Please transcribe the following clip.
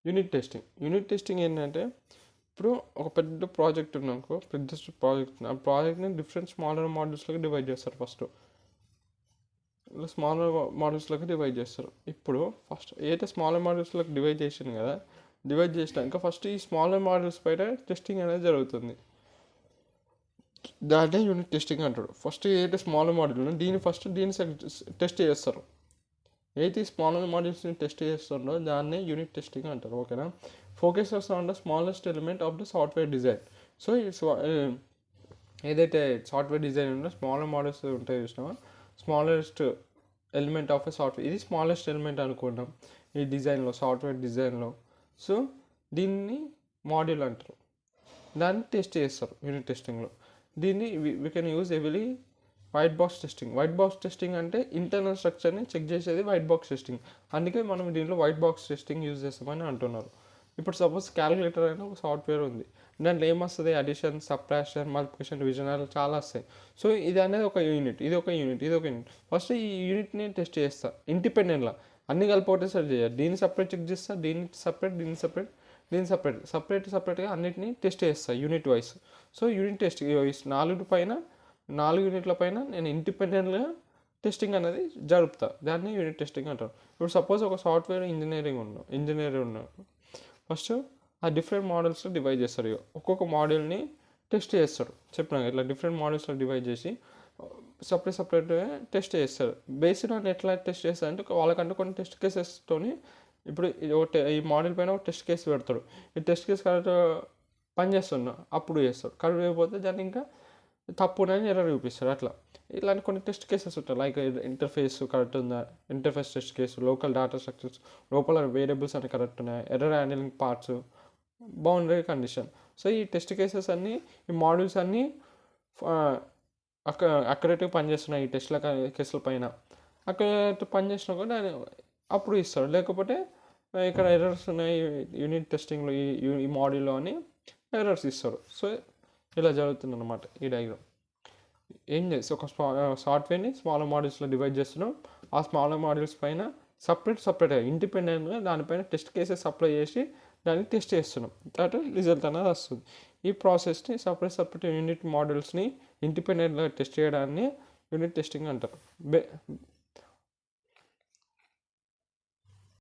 Unit testing ఏంటంటే, ఇప్పుడు ఒక పెద్ద ప్రాజెక్ట్ ఉందనుకో, పెద్ద ప్రాజెక్ట్ ఆ ప్రాజెక్ట్ని డిఫరెంట్ స్మాలర్ మాడ్యూల్స్లోకి డివైడ్ చేస్తారు. స్మాలర్ మాడ్యూల్స్లోకి డివైడ్ చేస్తారు. ఇప్పుడు ఫస్ట్ ఏదైతే స్మాలర్ మాడ్యూల్స్లోకి డివైడ్ చేసింది కదా, డివైడ్ చేసినాక ఫస్ట్ ఈ స్మాలర్ మాడ్యూల్స్ పైన టెస్టింగ్ అనేది జరుగుతుంది. దాన్నే యూనిట్ టెస్టింగ్ అంటాడు. ఫస్ట్ ఏదైతే స్మాలర్ మాడ్యూల్ దీన్ని టెస్ట్ చేస్తారు. ఏదైతే స్మాలర్ మాడ్యూల్స్ని టెస్ట్ చేస్తుండో దాన్నే యూనిట్ టెస్టింగ్ అంటారు. ఓకేనా. Focuses on the smallest element of the software design. So ఏదైతే సాఫ్ట్వేర్ డిజైన్ ఉందో స్మాలర్ మాడ్యూల్స్ ఉంటాయి చూసినామా, smallest element of a software, ఇది స్మాలెస్ట్ ఎలిమెంట్ అనుకుంటాం ఈ డిజైన్లో, సాఫ్ట్వేర్ డిజైన్లో. సో దీన్ని మాడ్యూల్ అంటారు. దాన్ని టెస్ట్ చేస్తారు యూనిట్ టెస్టింగ్లో. దీన్ని we can use heavily white box testing అంటే ఇంటర్నల్ స్ట్రక్చర్ని చెక్ చేసేది వైట్ బాక్స్ టెస్టింగ్. అందుకే మనం దీంట్లో వైట్ బాక్స్ టెస్టింగ్ యూజ్ చేస్తామని అంటున్నారు. ఇప్పుడు సపోజ్ క్యాలిక్యులేటర్ అయినా ఒక సాఫ్ట్వేర్ ఉంది, దాంట్లో ఏమొస్తుంది, అడిషన్, సబ్ట్రాక్షన్, మల్టిప్లికేషన్, డివిజన్ అలా చాలా వస్తాయి. సో ఇది అనేది ఒక యూనిట్, ఇది ఒక యూనిట్. ఫస్ట్ ఈ యూనిట్ని టెస్ట్ చేస్తా ఇండిపెండెంట్గా, అన్ని కలిపి ఒకటేసారి చేయాలి. దీన్ని సపరేట్ చెక్ చేస్తా, దీన్ని సపరేట్గా అన్నిటిని టెస్ట్ చేస్తా unit wise. So unit test 4 యూనిట్ల పైన నేను ఇండిపెండెంట్గా టెస్టింగ్ అనేది జరుపుతా. దాన్ని యూనిట్ టెస్టింగ్ అంటారు. ఇప్పుడు సపోజ్ ఒక సాఫ్ట్వేర్ ఇంజనీర్ ఉన్నారు. ఫస్ట్ ఆ డిఫరెంట్ మోడల్స్లో డివైడ్ చేస్తారు. ఒక్కొక్క మోడల్ని టెస్ట్ చేస్తారు. చెప్పినాక ఇట్లా డిఫరెంట్ మోడల్స్లో డివైడ్ చేసి సపరేట్గా టెస్ట్ చేస్తారు. బేస్డ్ ఆన్ ఎట్లా టెస్ట్ చేస్తారు అంటే, వాళ్ళకంటూ కొన్ని టెస్ట్ కేసెస్తోని, ఇప్పుడు ఈ మోడల్ పైన ఒక టెస్ట్ కేసు పెడతాడు. ఈ టెస్ట్ కేసు కరెక్ట్ పనిచేస్తున్నా అప్పుడు చేస్తాడు, కరెక్ట్ అయిపోతే దాన్ని ఇంకా తప్పు అని ఎర్రర్ చూపిస్తాడు. అట్లా ఇలాంటి కొన్ని టెస్ట్ కేసెస్ ఉంటాయి. లైక్ ఇంటర్ఫేస్ కరెక్ట్ ఉందా, interface test case, local data structures, లోపల వేరియబుల్స్ అన్ని కరెక్ట్ ఉన్నాయి, error handling parts, boundary condition. So ఈ టెస్ట్ కేసెస్ అన్నీ, ఈ మాడ్యూల్స్ అన్నీ అక్యురేట్గా పనిచేస్తున్నాయి ఈ టెస్ట్ల కేసుల పైన. అక్యురేట్ పనిచేసినా కూడా అప్పుడు ఇస్తాడు. లేకపోతే ఇక్కడ ఎర్రర్స్ ఉన్నాయి యూనిట్ టెస్టింగ్లో, ఈ మాడ్యూల్లో అని ఎర్రర్స్ ఇస్తారు. సో ఇలా జరుగుతుంది అన్నమాట ఈ డయాగ్రామ్. ఏం చేసి ఒక సాఫ్ట్వేర్ని స్మాలర్ మాడ్యూల్స్లో డివైడ్ చేస్తున్నాం. ఆ స్మాలర్ మాడ్యూల్స్ పైన సపరేట్గా ఇండిపెండెంట్గా దానిపైన టెస్ట్ కేసెస్ అప్లై చేసి దాన్ని టెస్ట్ చేస్తున్నాం. తర్వాత రిజల్ట్ అనేది వస్తుంది. ఈ ప్రాసెస్ని సపరేట్ యూనిట్ మాడ్యూల్స్ని ఇండిపెండెంట్గా టెస్ట్ చేయడాన్ని యూనిట్ టెస్టింగ్ అంటారు.